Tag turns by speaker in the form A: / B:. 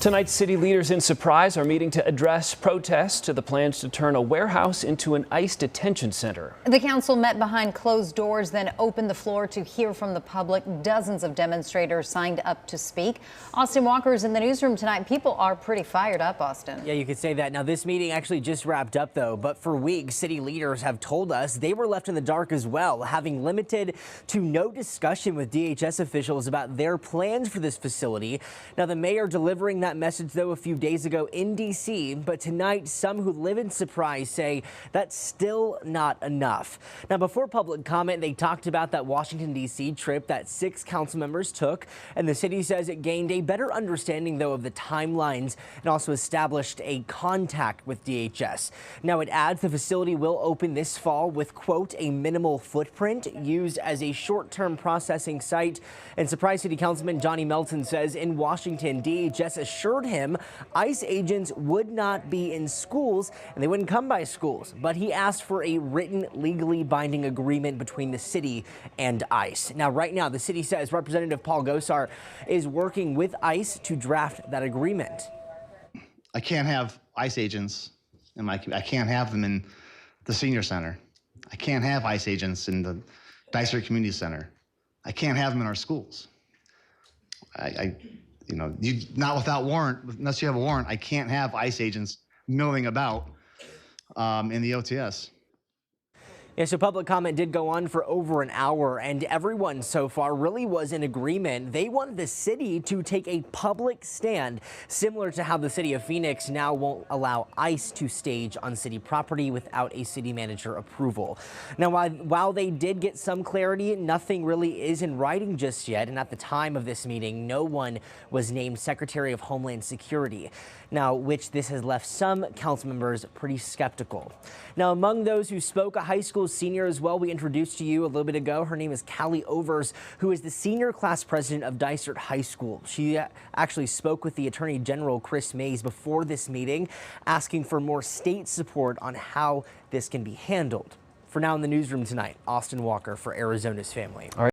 A: Tonight, city leaders in Surprise are meeting to address protests to the plans to turn a warehouse into an ICE detention center.
B: The council met behind closed doors, then opened the floor to hear from the public. Dozens of demonstrators signed up to speak. Austin Walker's in the newsroom tonight. People are pretty fired up, Austin.
C: Yeah, you could say that. Now, this meeting actually just wrapped up, though, but for weeks, city leaders have told us they were left in the dark as well, having limited to no discussion with DHS officials about their plans for this facility. Now, the mayor delivering that message, though, a few days ago in D.C., but tonight, some who live in Surprise say that's still not enough. Now, before public comment, they talked about that Washington, D.C. trip that 6 council members took, and the city says it gained a better understanding, though, of the timelines and also established a contact with DHS. Now, it adds the facility will open this fall with, quote, a minimal footprint used as a short-term processing site. And Surprise City Councilman Johnny Melton says in Washington, DHS assured him ICE agents would not be in schools and they wouldn't come by schools, but he asked for a written, legally binding agreement between the city and ICE. Now, right now, the city says Representative Paul Gosar is working with ICE to draft that agreement.
D: I can't have ICE agents I can't have them in the senior center. I can't have ICE agents in the Dysart Community Center. I can't have them in our schools. Not without warrant, unless you have a warrant, I can't have ICE agents milling about in the OTS.
C: Yeah, so public comment did go on for over an hour, and everyone so far really was in agreement. They want the city to take a public stand, similar to how the city of Phoenix now won't allow ICE to stage on city property without a city manager approval. Now, while they did get some clarity, nothing really is in writing just yet. And at the time of this meeting, no one was named Secretary of Homeland Security. Now, which this has left some council members pretty skeptical. Now, among those who spoke, a high school senior as well we introduced to you a little bit ago. Her name is Callie Overs, who is the senior class president of Dysart High School. She actually spoke with the Attorney General Chris Mays before this meeting, asking for more state support on how this can be handled. For now in the newsroom tonight, Austin Walker for Arizona's Family. All right.